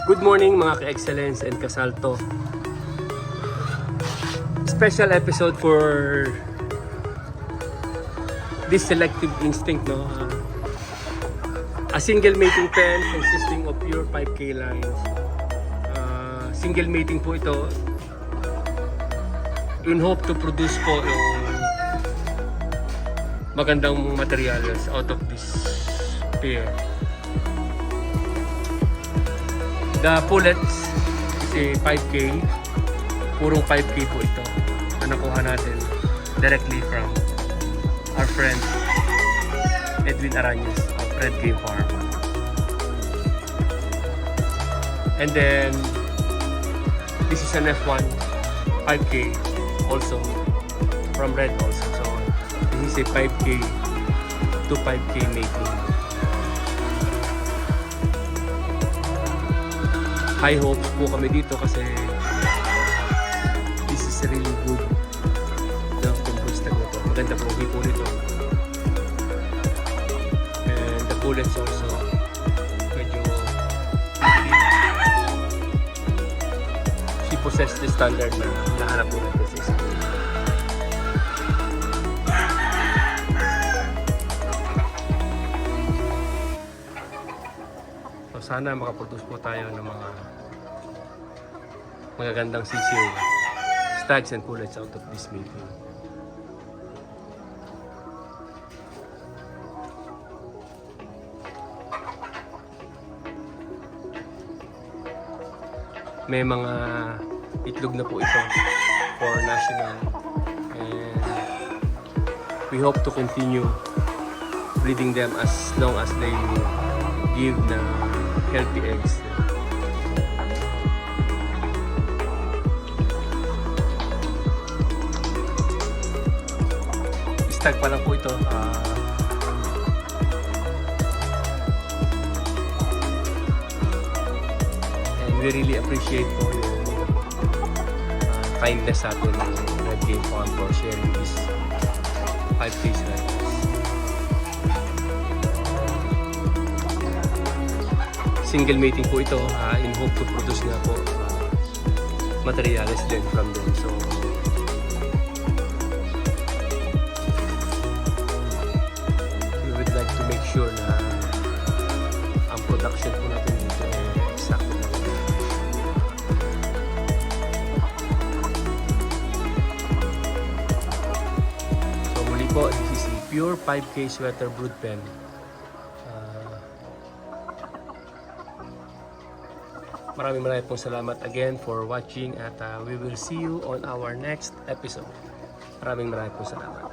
Good morning mga ka-excellence and kasalto. Special episode for this selective instinct, no? A single mating pen consisting of pure 5K lines. Single mating po ito in hope to produce po yung magandang materials out of this pair. The pullets is a 5K. Purong 5K po ito. Nakuha natin directly from our friend Edwin Arañez of Red Game Farm. And then this is an F1 5K also from Red also. So this is a 5K to 5K mating. High hopes po kami dito kasi this is really good na compost na ito. Maganda po ang hipo nito. And the bullets also medyo she possess the standard na nahanap po natin sa isa. So sana makaproduce po tayo ng mga magagandang sisiw, stags and pullets out of this mating. May mga itlog na po ito for national, and we hope to continue breeding them as long as they give na healthy eggs. Stag pa lang po ito. And we really appreciate po yung kindness sa atin ng Red Game Farm for sharing this 5K sliders. Single mating po ito in hope to produce nga po materials din from them. So we would like to make sure na ang production po natin dito ay exact na. So muli po, this is a pure 5K sweater brood pen. Maraming pong salamat again for watching at we will see you on our next episode. Maraming pong salamat.